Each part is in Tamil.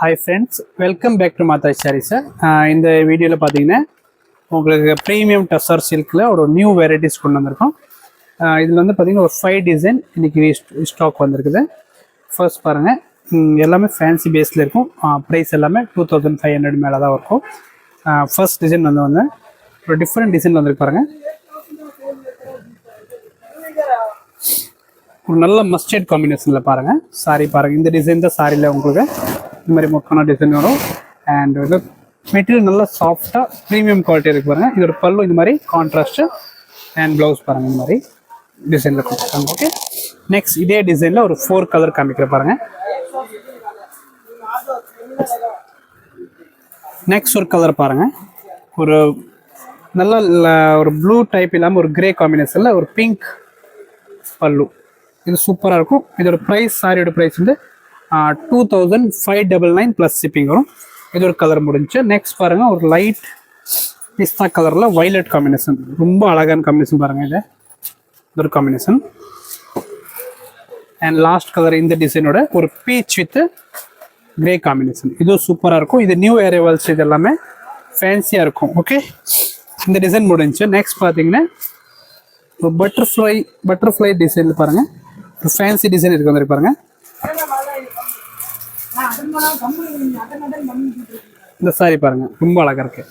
Hi friends, welcome back to Mata Sarees. இந்த வீடியோவில் பார்த்தீங்கன்னா உங்களுக்கு ப்ரீமியம் டசர் சில்கில் ஒரு நியூ வெரைட்டிஸ் கொண்டு வந்திருக்கோம். இதில் வந்து பார்த்தீங்கன்னா ஒரு 5 டிசைன் இன்றைக்கி ஸ்டாக் வந்திருக்குது. ஃபர்ஸ்ட் பாருங்கள், எல்லாமே ஃபேன்சி பேஸில் இருக்கும். ப்ரைஸ் எல்லாமே 2500 மேலே தான் இருக்கும். ஃபர்ஸ்ட் டிசைன் வந்து ஒரு டிஃப்ரெண்ட் டிசைன் வந்துருக்கு பாருங்கள். ஒரு நல்ல மஸ்டர்ட் காம்பினேஷனில் பாருங்கள். சாரி பாருங்கள், இந்த டிசைன் தான் சாரியில் உங்களுக்கு இந்த மாதிரி மொக்கான டிசைன் வரும். அண்ட் வந்து மெட்டீரியல் நல்லா சாஃப்டாக ப்ரீமியம் குவாலிட்டி இருக்கு பாருங்கள். இதோட பல்லு இந்த மாதிரி கான்ட்ராஸ்ட்டு அண்ட் ப்ளவுஸ் பாருங்கள் இந்த மாதிரி டிசைனில் கொடுத்துருக்காங்க. ஓகே, நெக்ஸ்ட் இதே டிசைனில் ஒரு 4 கலர் காமிக்கிற பாருங்கள். நெக்ஸ்ட் ஒரு கலர் பாருங்கள், ஒரு நல்ல ஒரு ப்ளூ டைப் இல்லாமல் ஒரு கிரே காம்பினேஷனில் ஒரு பிங்க் பல்லு. இது சூப்பராக இருக்கும். இதோட ப்ரைஸ், சாரியோட ப்ரைஸ் வந்து 2599 ப்ளஸ் ஷிப்பிங் வரும். இது ஒரு கலர் முடிஞ்சு. நெக்ஸ்ட் பாருங்கள், ஒரு லைட் பிஸ்தா கலரில் வைலட் காம்பினேஷன், ரொம்ப அழகான காம்பினேஷன் பாருங்கள். இது ஒரு காம்பினேஷன். அண்ட் லாஸ்ட் கலர் இந்த டிசைனோட ஒரு பீச் வித் கிரே காம்பினேஷன், இதுவும் சூப்பராக இருக்கும். இது நியூ அரைவல்ஸ், இது எல்லாமே ஃபேன்சியாக இருக்கும். ஓகே, இந்த டிசைன் முடிஞ்சு. நெக்ஸ்ட் பார்த்தீங்கன்னா ஒரு பட்டர்ஃப்ளை டிசைன் பாருங்கள். ஒரு ஃபேன்சி டிசைன் இருக்கு வந்துருக்கு பாருங்கள். இந்த சாரி பாருங்கள், ரொம்ப அழகாக இருக்கு.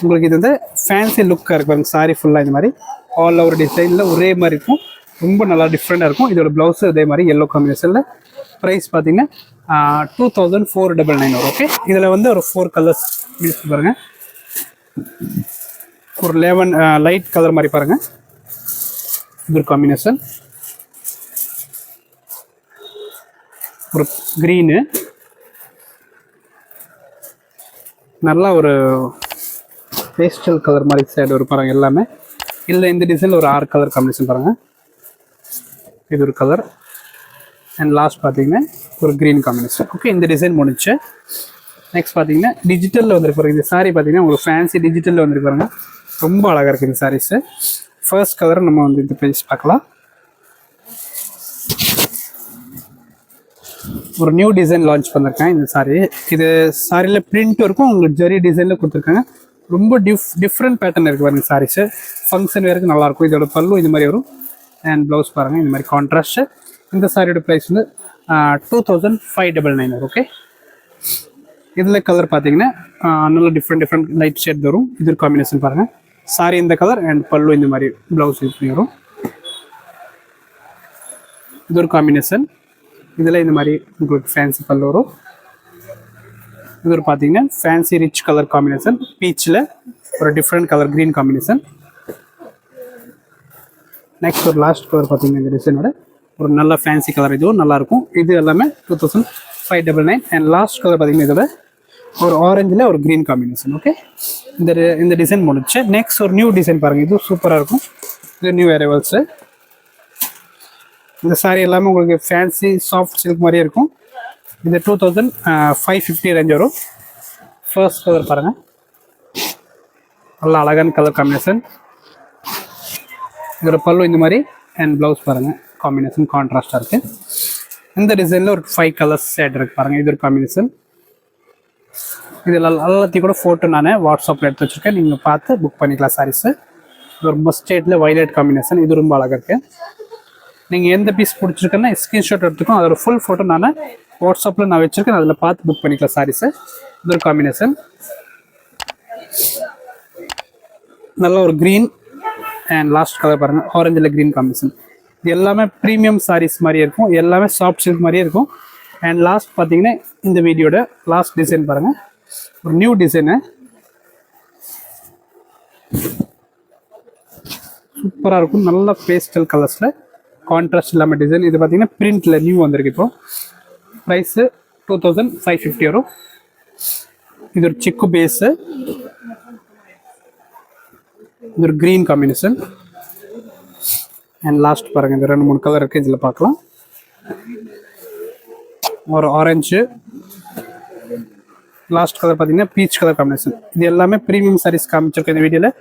உங்களுக்கு இது வந்து ஃபேன்சி லுக்காக இருக்கு பாருங்கள். சாரி ஃபுல்லாக இந்த மாதிரி ஆல் ஓவர் டிசைனில் ஒரே மாதிரி இருக்கும். ரொம்ப நல்லா டிஃப்ரெண்டாக இருக்கும். இதோட ப்ளவுஸு இதே மாதிரி எல்லோ காம்பினேஷனில். ப்ரைஸ் பார்த்தீங்கன்னா 2499 வரும். ஓகே, இதில் வந்து ஒரு 4 கலர்ஸ் யூஸ் பாருங்கள். ஒரு 11 லைட் கலர் மாதிரி பாருங்கள். இது ஒரு காம்பினேஷன். ஒரு க்ரீனு, நல்லா ஒரு பேஸ்டல் கலர் மாதிரி சைடு ஒரு பாருங்கள் எல்லாமே. இல்லை இந்த டிசைனில் ஒரு 6 கலர் காம்பினேஷன் பாருங்கள். இது ஒரு கலர். அண்ட் லாஸ்ட் பார்த்தீங்கன்னா ஒரு க்ரீன் காம்பினேஷன். ஓகே, இந்த டிசைன் முடிச்சு. நெக்ஸ்ட் பார்த்தீங்கன்னா டிஜிட்டலில் வந்துருக்கு பாருங்கள். இந்த சாரீ பார்த்தீங்கன்னா உங்களுக்கு ஃபேன்சி டிஜிட்டலில் வந்துருக்கு பாருங்கள். ரொம்ப அழகாக இருக்குது இந்த சாரீஸு. ஃபர்ஸ்ட் கலர் நம்ம வந்து இந்த ப்ரைஸ் பார்க்கலாம். ஒரு நியூ டிசைன் லான்ச் பண்ணிருக்கேன் இந்த சாரீ. இது சாரியில் பிரிண்ட் இருக்கும், உங்களுக்கு ஜெரி டிசைனில் கொடுத்துருக்காங்க. ரொம்ப டிஃப்ரெண்ட் பேட்டர்ன் இருக்குது பாருங்கள் சாரீஸு. ஃபங்க்ஷன் வேருக்கு நல்லாயிருக்கும். இதோட பல்லு இந்த மாதிரி வரும். அண்ட் ப்ளவுஸ் பாருங்கள் இந்த மாதிரி கான்ட்ராஸ்ட்டு. இந்த சாரியோட ப்ரைஸ் வந்து 2599 வரும். ஓகே, இதில் கலர் பார்த்தீங்கன்னா நல்ல டிஃப்ரெண்ட் லைட் ஷேட் வரும். இது ஒரு காம்பினேஷன் பாருங்கள். சாரி இந்த கலர் அண்ட் பல்லு இந்த மாதிரி ப்ளவுஸ் யூஸ் பண்ணி வரும். இது ஒரு காம்பினேஷன். இதில் இந்த மாதிரி உங்களுக்கு ஃபேன்சி பல்லு வரும். இது ஒரு பார்த்தீங்கன்னா ஃபேன்சி ரிச் கலர் காம்பினேஷன். பீச்சில் ஒரு different colour green combination. Next ஒரு லாஸ்ட் கலர் பார்த்தீங்கன்னா இந்த டிசைனோட ஒரு நல்ல ஃபேன்சி கலர், இதுவும் நல்லாயிருக்கும். இது எல்லாமே 2599. அண்ட் லாஸ்ட் கலர் பார்த்தீங்கன்னா இதோட ஒரு ஆரஞ்சில் ஒரு க்ரீன் காம்பினேஷன். ஓகே, இந்த டிசைன் முடிச்சு. நெக்ஸ்ட் ஒரு நியூ டிசைன் பாருங்கள். இதுவும் சூப்பராக இருக்கும். இது நியூ அரைவல்ஸு. இந்த சாரீ எல்லாமே உங்களுக்கு ஃபேன்சி சாஃப்ட் சில்க் மாதிரியே இருக்கும். இது 2550 ரேஞ்ச் வரும். ஃபர்ஸ்ட் கலர் பாருங்கள், நல்லா அழகான கலர் காம்பினேஷன். இதோட பல்லு இந்த மாதிரி அண்ட் ப்ளவுஸ் பாருங்கள் காம்பினேஷன் கான்ட்ராஸ்டாக இருக்குது. இந்த டிசைனில் ஒரு 5 கலர்ஸ் ஷேட் இருக்குது பாருங்கள். இது ஒரு காம்பினேஷன். இது எல்லாத்தையும் கூட ஃபோட்டோ நான் வாட்ஸ்அப்பில் எடுத்து வச்சுருக்கேன், நீங்கள் பார்த்து புக் பண்ணிக்கலாம் சாரீஸு. இது ஒரு மஸ்டேட்டில் வைலட் காம்பினேஷன். இது ரொம்ப அழகாக இருக்குது. நீங்கள் எந்த பீஸ் பிடிச்சிருக்கேன்னா ஸ்க்ரீன்ஷாட் எடுத்துக்கோம். அதோட ஃபுல் ஃபோட்டோ நான் வாட்ஸ்அப்பில் நான் வச்சுருக்கேன், அதில் பார்த்து புக் பண்ணிக்கலாம் சாரீஸு. இது ஒரு காம்பினேஷன். நல்ல ஒரு க்ரீன் அண்ட் லாஸ்ட் கலர் பாருங்கள், ஆரஞ்சில் க்ரீன் காம்பினேஷன். இது எல்லாமே ப்ரீமியம் சாரீஸ் மாதிரியே இருக்கும். எல்லாமே சாஃப்ட் சில்க் மாதிரியே இருக்கும். அண்ட் லாஸ்ட் பார்த்தீங்கன்னா இந்த வீடியோட லாஸ்ட் டிசைன் பாருங்கள், ஒரு நியூ டிசைனு. சூப்பராக இருக்கும். நல்ல பேஸ்டல் கலர்ஸில் கான்ட்ராஸ்ட் இல்லாமல் டிசைன். இது பார்த்தீங்கன்னா பிரிண்டில் நியூ வந்திருக்கு. இப்போ ப்ரைஸு 2550 வரும். இது ஒரு சிக்கு பேஸு. இது ஒரு க்ரீன் காம்பினேஷன். அண்ட் லாஸ்ட் பாருங்கள், இந்த 2-3 கலர் இருக்குது, இதில் பார்க்கலாம். ஒரு ஆரஞ்சு, லாஸ்ட் கலர் பார்த்தீங்கன்னா பீச் கலர் காம்பினேஷன். இது எல்லாமே ப்ரீமியம் சாரீஸ் காமிச்சிருக்கேன் இந்த வீடியோவில்.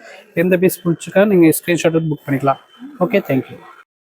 எந்த பீஸ் பிடிச்சிருக்கா நீங்கள் ஸ்க்ரீன்ஷாட் புக் பண்ணிக்கலாம். Okay, thank you.